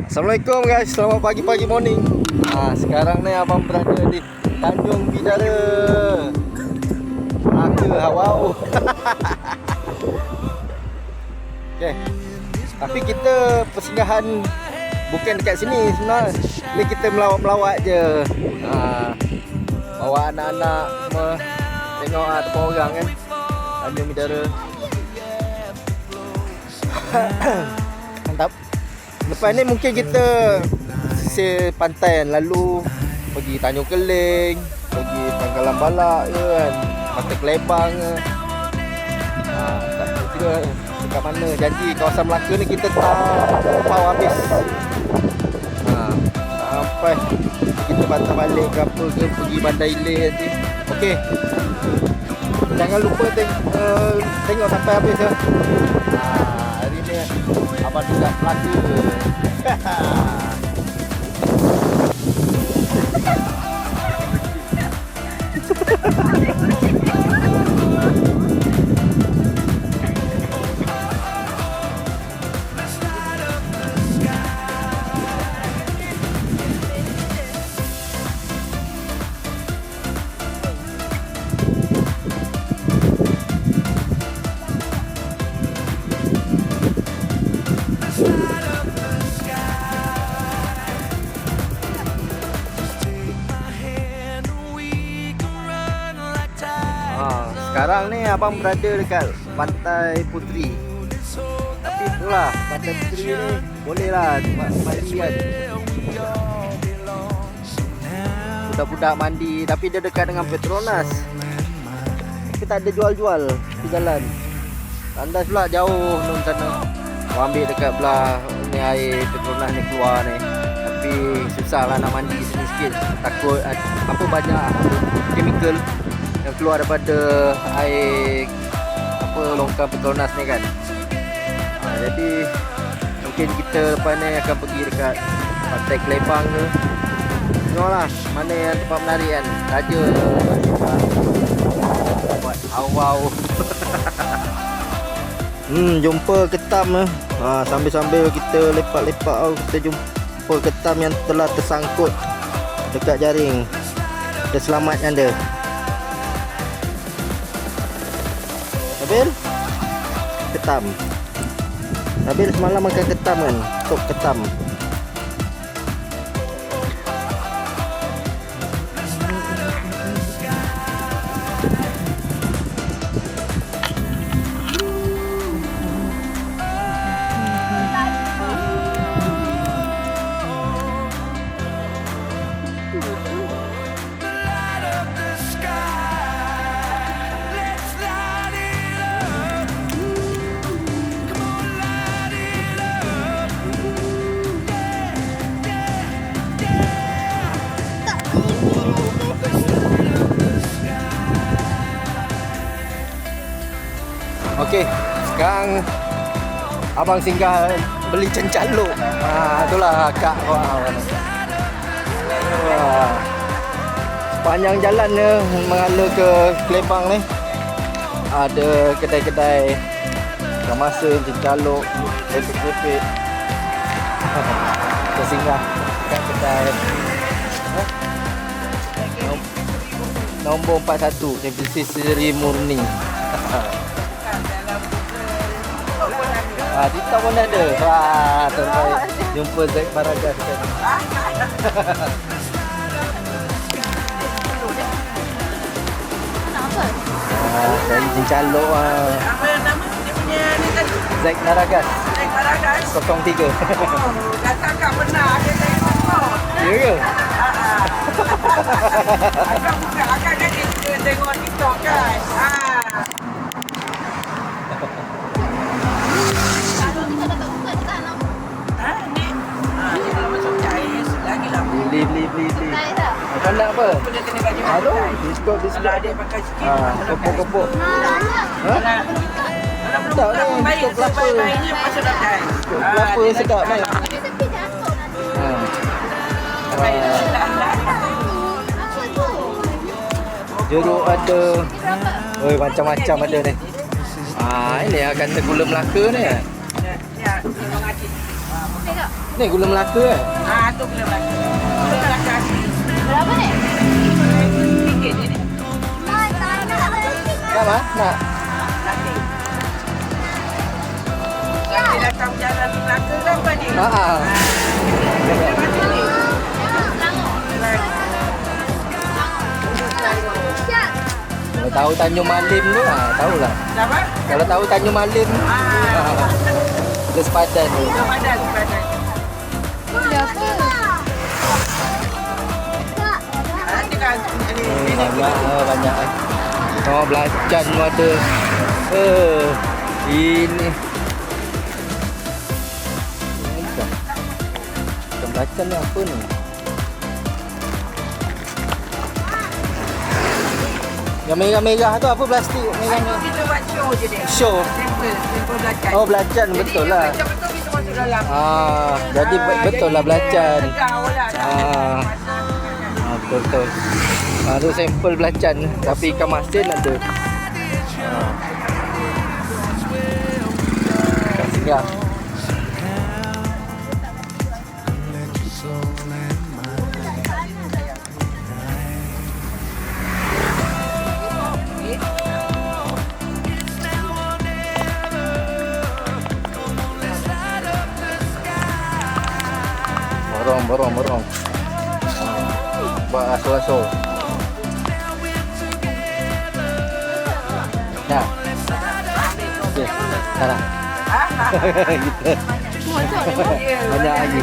Assalamualaikum guys, selamat pagi morning. Sekarang ni abang berada di Tanjung Bidara, Melaka, Hawau. Okay. Tapi kita persinggahan bukan dekat sini sebenarnya. Ni kita melawat-melawat je. Bawa anak-anak semua, tengok tempat orang kan, Tanjung Bidara. Mantap. Lepas ni mungkin kita sisir pantai kan, lalu pergi Tanjung Keling, pergi Pangkalan Balak ke kan, Pantai Kelebang ke. Tak tahu juga dekat mana. Janji kawasan Melaka ni kita tak pau habis. Sampai kita patah balik ke apa ke, pergi Bandar Ilir nanti. Okey. Jangan lupa tengok sampai habis ya. Hari ni abang dekat Melaka. Sekarang ni abang berada dekat Pantai Puteri. Tapi itulah, Pantai Puteri ni boleh lah mandi kan. Budak-budak mandi, tapi dia dekat dengan Petronas. Tapi tak ada jual-jual di jalan. Tandas pula jauh nun sana. Kau ambil dekat belah ni air Petronas ni keluar ni. Tapi susah lah nak mandi sini sikit. Takut apa banyak chemical yang keluar daripada air apa longkang Petronas ni kan. Jadi mungkin kita lepas ni akan pergi dekat Pantai Kelebang ke. Tengoklah mana yang tempat menarik kan. Raja buat awau. Jumpa ketam sambil-sambil kita lepak-lepak kita jumpa ketam yang telah tersangkut dekat jaring. Kita selamatkan dia. Nabil, ketam. Nabil semalam makan ketam kan, sop ketam. Okey, sekarang abang singgah beli cencaluk. Itulah kak. Sepanjang jalan ni mengalir ke Kelebang ni ada kedai-kedai kemasan cencaluk, keripik-keripik. Kita singgah kat kedai nombor 41 Tempesis Seri Murni. Kita pun ada. Terbaik. Jumpa Zack Baragas kan. Dari Cincaluk. Apa nama dia punya ni tadi? Zack Baragas. Zack Baragas. 03. Datang kat benar ada saya tengok. Ya ke? Akak kan dia tengok TikTok kan. Beli. Kau nak apa? Boleh kena gaji Aduh, diskon. Kalau adik pakai sikit. Kepuk-kepuk. Tak ni, baik sebaik-baiknya pasal dah kan. Kelapa sedap ni. Jeruk ada. Oi, macam-macam ada ni. Ini yang kata gula Melaka ni. Ya, tolong Acik. Ni gula Melaka eh. Tu gula Melaka. Gula Melaka asli. Berapa ni? Sikit je ni. Nak mah? Nak. Nanti. Nanti datang jalan Melaka ke apa ni? Ah. Macam ni. Kalau tahu Tanjung Malim tu, tahulah. Apa? Kalau tahu Tanjung Malim, kita sepadan tu. Padan. Siapa? Nanti kan ini Banyak. Oh, belacan tu ada. Ini. Bukan belacan ni apa ni? Yang merah-merah tu apa plastik merah-merah? kita buat show je dia. Show. Sampel belacan. Oh, belacan betul lah. Jadi betul kita masuk dalam. Jadi betul lah belacan. Tegang lah. Betul. Tu sampel belacan tapi ikan masin ada. Ikan singgah. Borong. Buat aso-aso. Dah. Okey. Dah lah. Kita banyak lagi.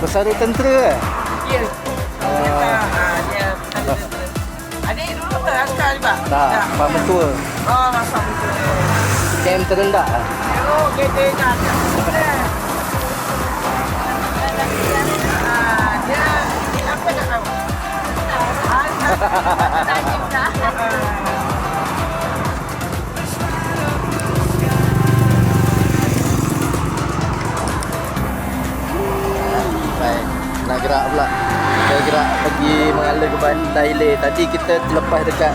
Pesara tentera ke? Ya. Adik dulu ke askar juga? Tak, Pak Mentua. Oh, masa betul. Camp terendah. Oh, kita nak. Dia apa nak tahu? Baik, nak gerak pula. Kita gerak pergi mengalir ke Pantai Leh. Tadi kita terlepas dekat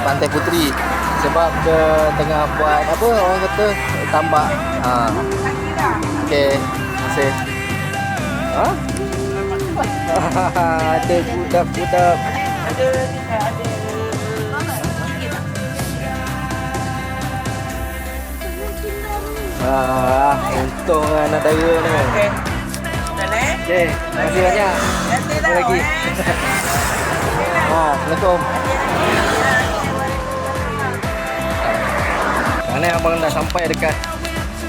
Pantai Puteri sebab dia tengah buat orang kata tambak. Okey, terima kasih. Ada budak-budak. Ada. Untung anak dara ni. Okey. Dah leh? Okey, terima kasih banyak. Nanti Lagi. Assalamualaikum. Mana abang dah sampai dekat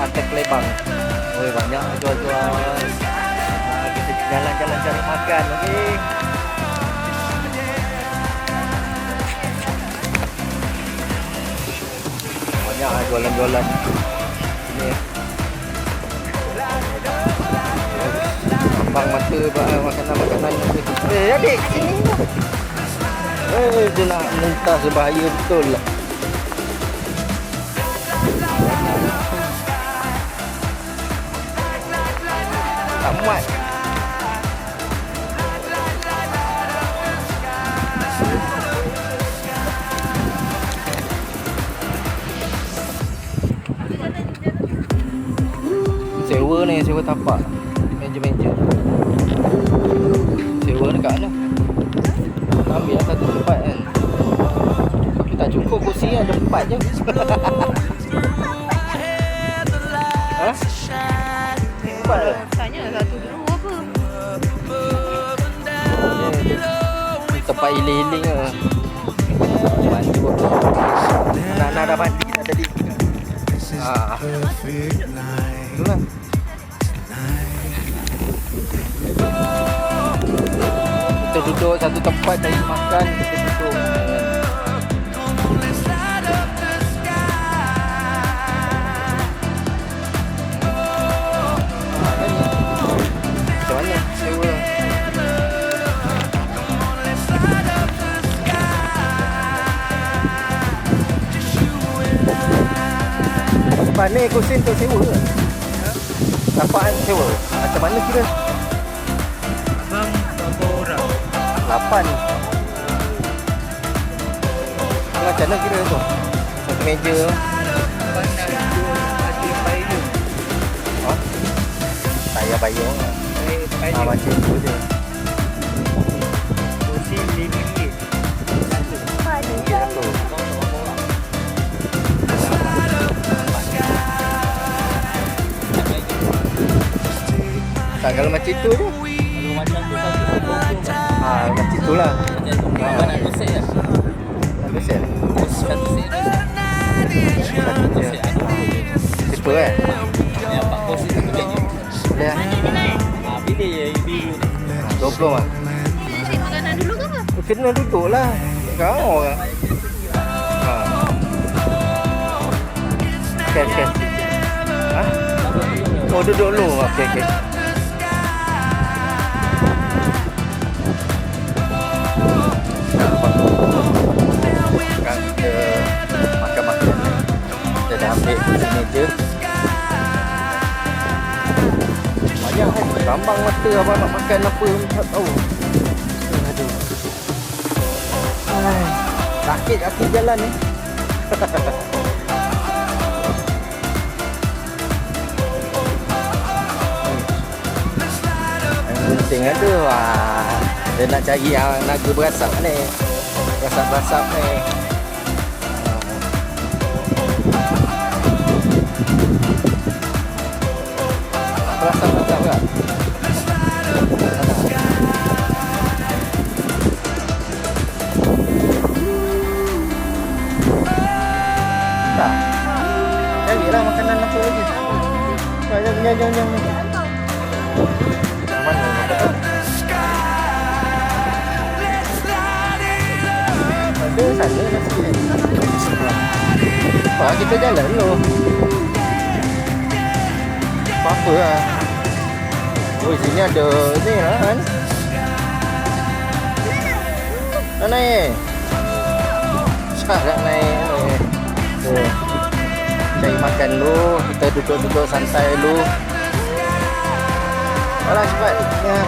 Pantai Kelebang. Oi, banyak jual-jual. Kita jalan-jalan cari makan. Okey. Banyak jualan-jualan. Sini. Abang mata makanan-makanan. Adik, sini. Dia nak muntah sebahaya betul lah. Tamat. Sewa tapak. Meja-meja. Sewa dekat mana? Ambil lah satu tempat kan. Tapi tak cukup kursi ada 4 je. Ha? 4 ke? Tanya satu dulu apa? Tempat healing-healing ke. Mandi pun. Anak-anak dah mandi dah tadi. Itulah. Kita duduk satu tempat cari makan. Kita duduk. Macam mana sewa? Tempat ni kursi untuk sewa ke? Tapaan sewa? Macam mana kira? Abang berapa orang? 8. macam mana kira tu? Satu meja tu. Ha? Saya bayar lah. Macam tu je. Kursi RM5. Satu. Tak, kalau macam tu tu. Kalau macam tu satu Macam tu lah. macam tu. Berapa nak tu set lah? Satu set. Satu set tu. Satu set. Tipe kan? Yang 4 kursi satu meja. Boleh lah. Pilih je yang biru ni. 20 lah. Cik makanan dulu ke apa? Kena duduk lah. Kau lah. Okay. Ha? Oh, duduk dulu. Okay. Kita makan-makan. Kita dah ambil kursi meja. Banyak kan? Rambang mata abang nak makan apa pun tak tahu. Aduh. Ai, sakit kaki jalan ni. Yang penting ada wah. Dia nak cari yang naga berasap ni. Berasap-berasap ni. Berasap-berasap kan? Tak. Carilah makanan apa lagi. Jom. Mana makan? Ada sana nasi. Kita jalan dulu. Apa lah. Oh, sini ada ni lah kan. Nak naik. Nak naik. Tuh. Cari makan dulu. Kita duduk-duduk santai dulu. Alah cepat. Ya.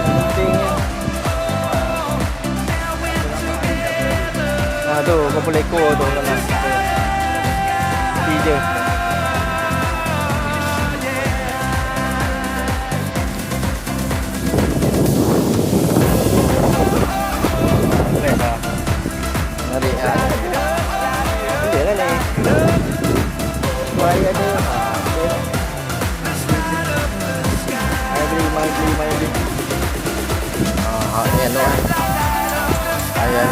Pentingnya. Tu, kumpul ekor tu kan. Pergi je. Narik lah. Dia lah ni. Supaya ada. Mai beli. Ni anu. Ayah.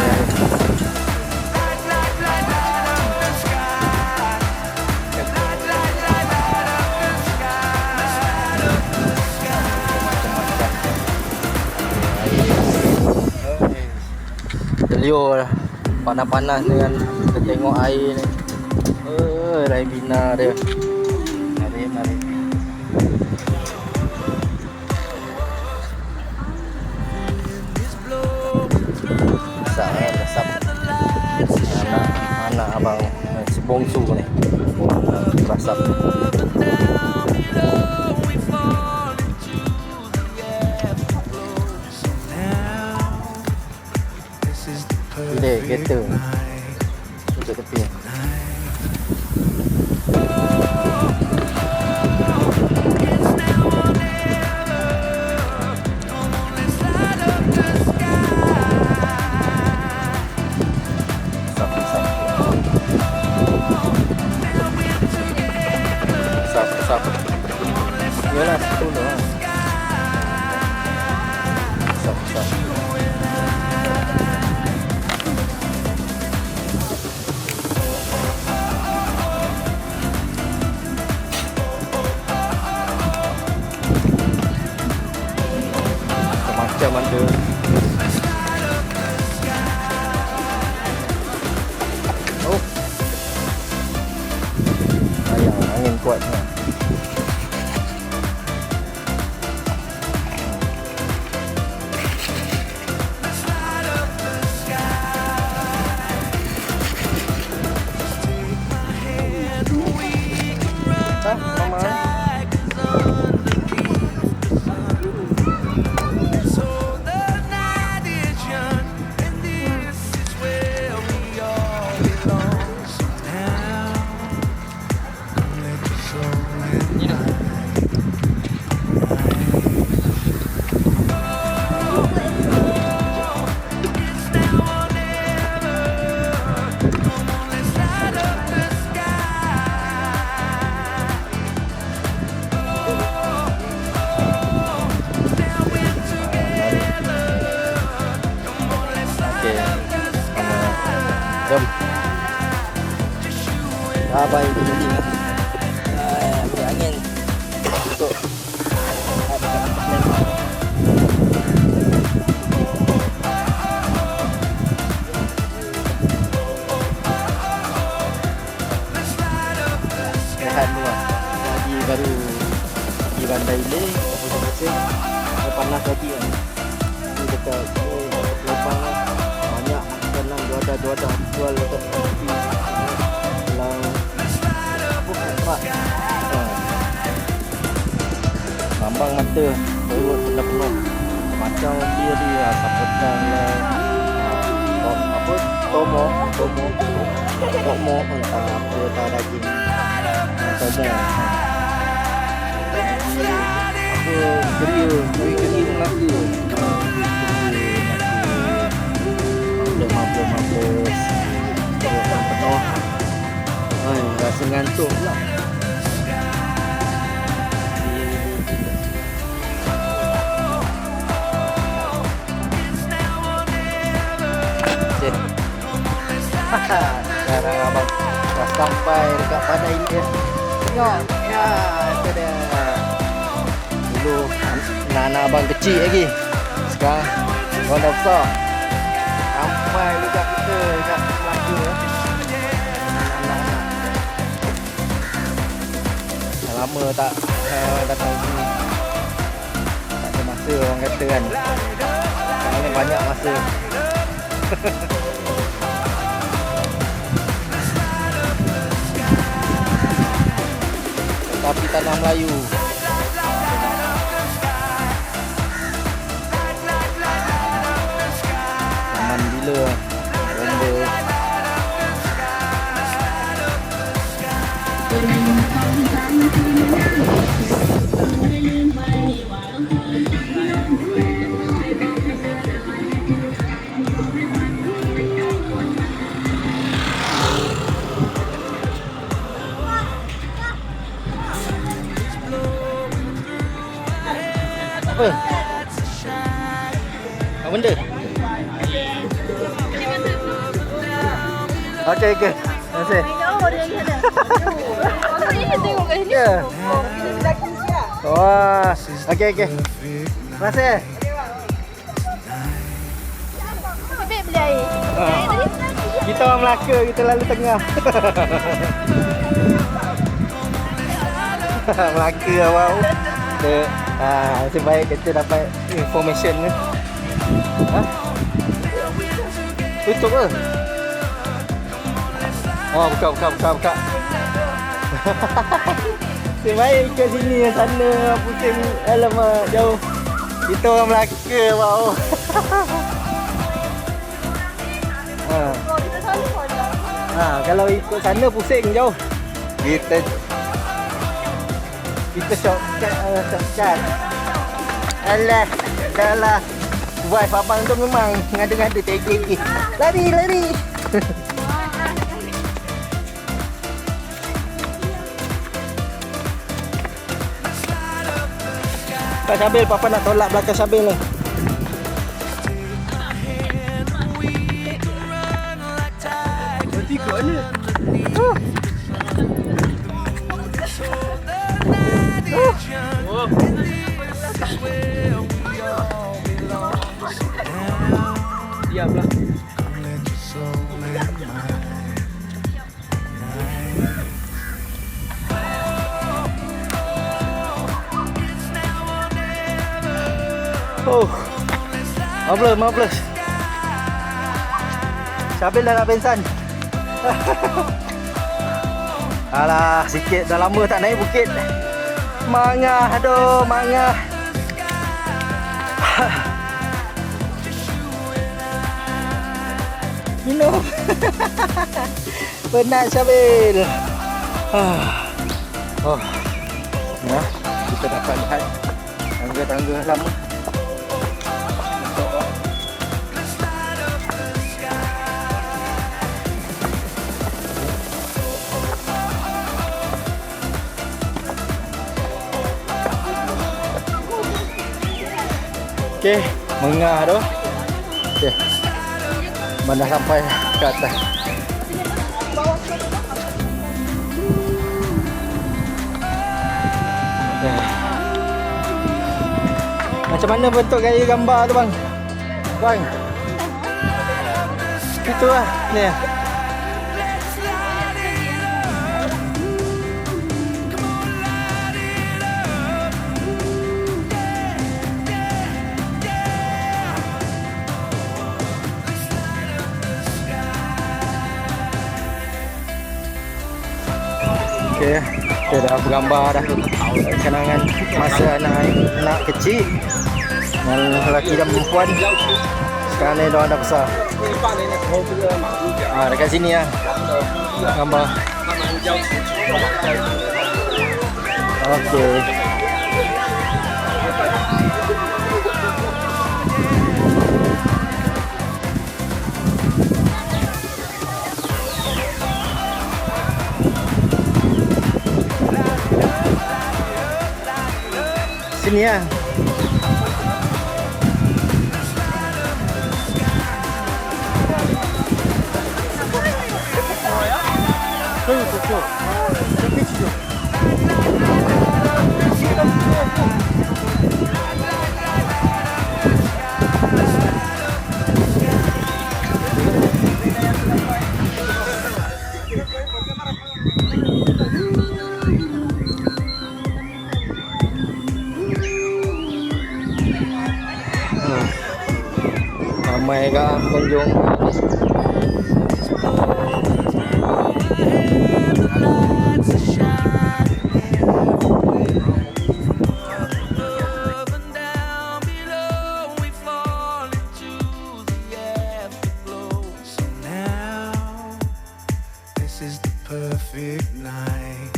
Terliur lah. Panas-panas dengan kita tengok air ni. Air bina dia. Mari. Besar. Anak abang si bongsu ni. Besar. Pilih kereta duduk tepi. Sap. Yalah, betul lah. Sap. Macam ada. Oh. Angin kuat ni. Jom. Apa yang ini? Ambil angin. Untuk rehat dulu lah. Lagi baru di Bandar Ilir, pusing-pusing. Panas lagi kan. Ini dekat sini, dekat Pelopang lah. Banyak makanan juadah jual dekat kopi. Dalam tempat. Lambang mata, perut sudah penuh. Macam dia asam pedang lah. Tomo, entah apa, entah daging. Macamnya. Geria Melaka. Mampus. Penuh. Rasa ngantuk pula. Sekarang abang dah sampai dekat Padang Ilir. Tengok. Ya, itu dia. Dulu anak-anak abang kecil lagi. Sekarang orang dah besar. Ramai juga kita dekat Melaka ya. Anak-anak. Dah lama tak datang sini. Tak ada masa orang kata kan. Sekarang ni banyak masa. Tapi tanah Melayu. Aman bila bomba. Apa? Apa benda? Okey. Terima kasih. Oh, dia ada. Orang ni tengok kat sini. Ya. Kita lelaki siap. Wah. Okey. Terima kasih. Bebek beli air. Air tadi. Kita orang Melaka, kita lalu tengah. Melaka awak. Sebaik kita dapat information ni. Tutup ke? Oh, buka. Sebaik ke sini, sana pusing. Alamak, jauh. Kita orang Melaka, wow. Kalau ikut sana pusing jauh. Kita shortcut. Alah, dah. Wife abang tu memang ngada-ngada tegi. Lari. Pak Syabil, papa nak tolak belakang Syabil ni. Berarti kat mana? Diamlah. Oh, marvelous. Syabil dah nak pensan. Alah, sikit dah lama tak naik bukit. Mangah. Minum. Penat Syabil. Oh. Nah, kita dapat lihat tangga-tangga lama. Okey, mengah tu. Okey. Mana sampai ke atas. Okay. Macam mana bentuk gaya gambar tu bang? Bang. Itu lah ni. Okay, kita dah bergambar dah kenangan masa anak kecil dengan lelaki dan perempuan. Sekarang ni diorang dah besar. Dekat sini lah gambar. Okay. Sini lah. Ramai kah pengunjung. Perfect night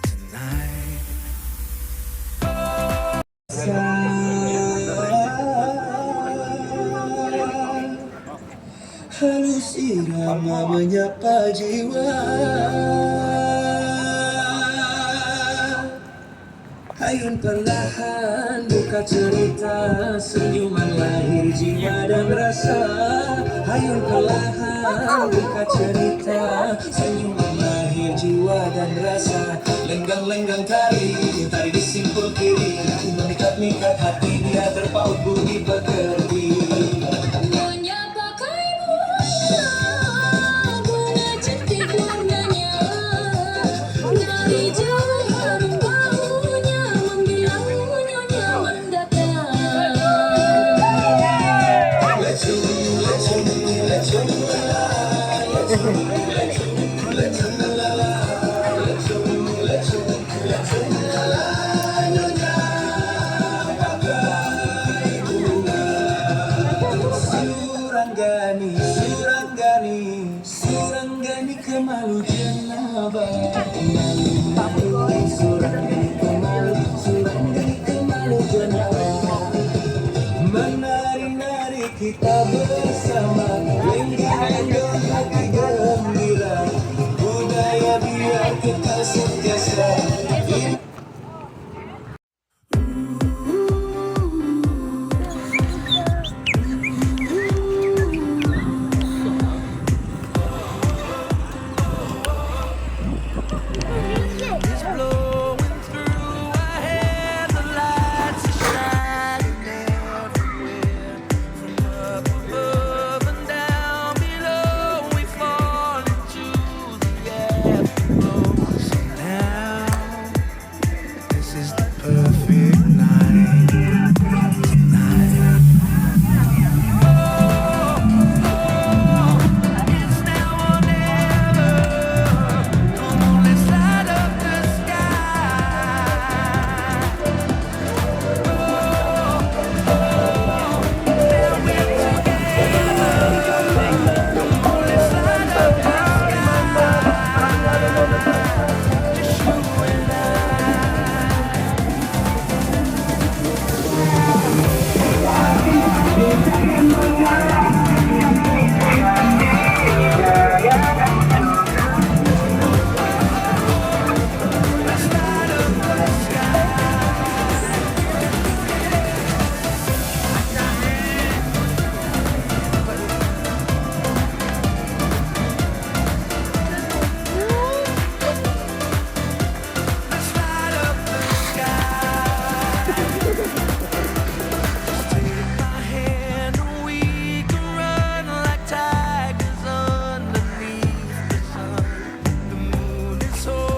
tonight. Halus irama menyapa jiwa. Ayun perlahan buka cerita, senyuman lahir jiwa dan rasa. Ayun perlahan buka cerita, senyuman lahir jiwa dan rasa. Lenggang-lenggang tari, tari di simpul kiri, memikat-mikat hati dia terpaut budi pekerti. Suranggani kemalu jenaba. Suranggani kemalu jenaba. Menari-nari kita bersama, lenggang-lenggang hati gembira. Budaya biar kekal sentiasa.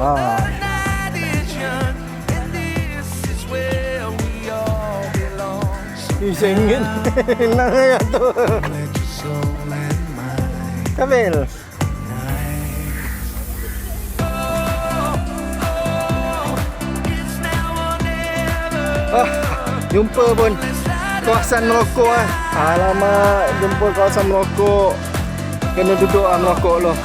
Ha. Saya ingin nang ya tu. Kamil. Jumpa pun kawasan merokok ah. Alamak, jumpa kawasan merokok. Kena duduk merokok loh.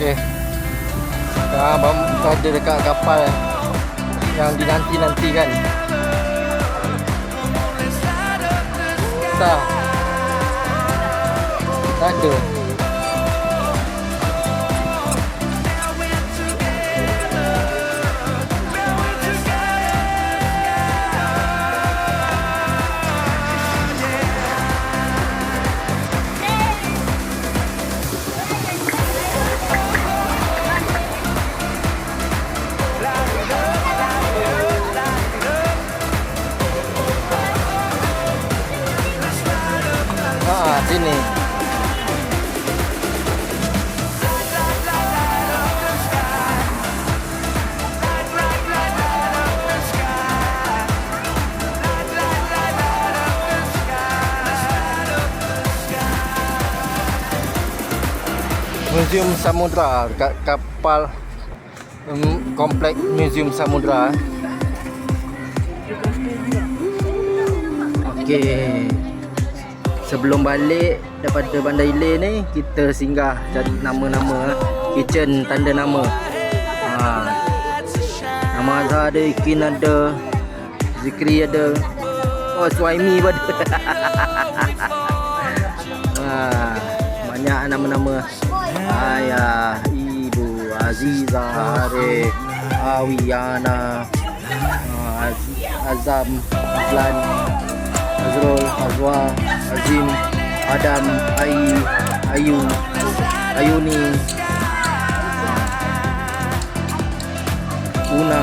Okey. Abang ada dekat kapal yang dinanti-nantikan. Tak. Tak ada. Sini. Museum Samudra dekat kapal komplek Museum Samudra. Okey. Sebelum balik daripada Bandar Ilir ni, kita singgah cari nama-nama kitchen, tanda nama. Nama Azhar ada, Ikin ada, Zikri ada, oh Suhaimi pun ada. Banyak nama-nama. Ayah, Ibu, Azizah, Arif, Awiyana, Azam, Azlan, Azrul, Azwa, Azim, Adam, Ayu, Ayuni, Una,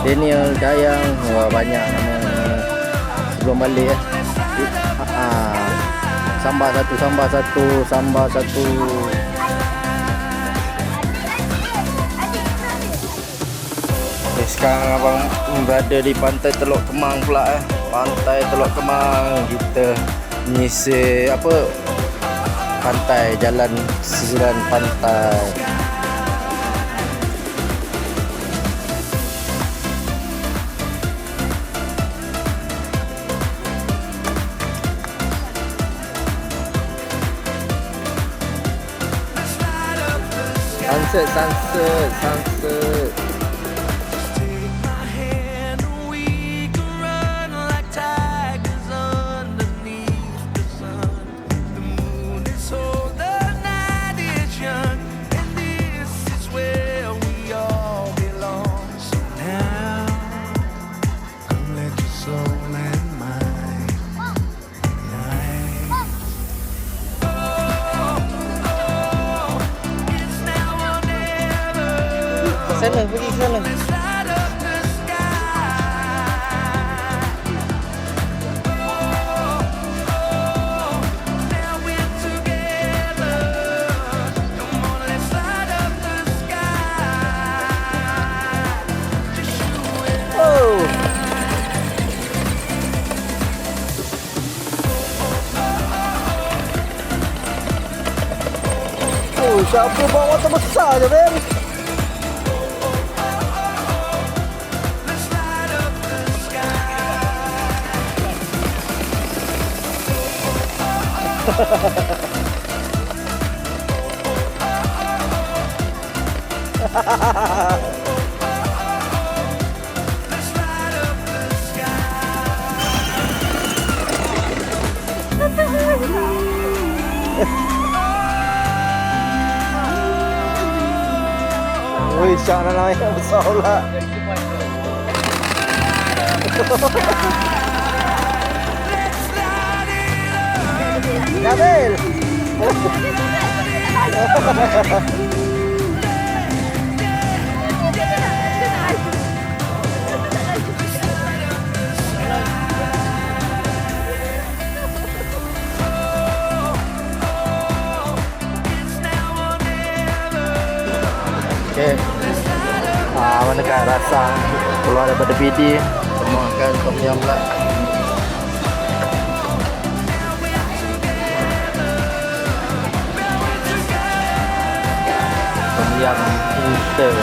Daniel, Dayang. Wah, banyak nama sebelum balik ya. Sambal satu. Sekarang abang berada di Pantai Teluk Kemang pula. Pantai Teluk Kemang, kita menyisir pantai, jalan sisiran pantai. Sunset. Sana, pergi ke sana. Siapa bawa motor besar je, Ben? Wih, syak nak naik besar pula. Nabil. Okay. Mana kat rasa keluar daripada BD, makan tom yum pula. Tom yum inter.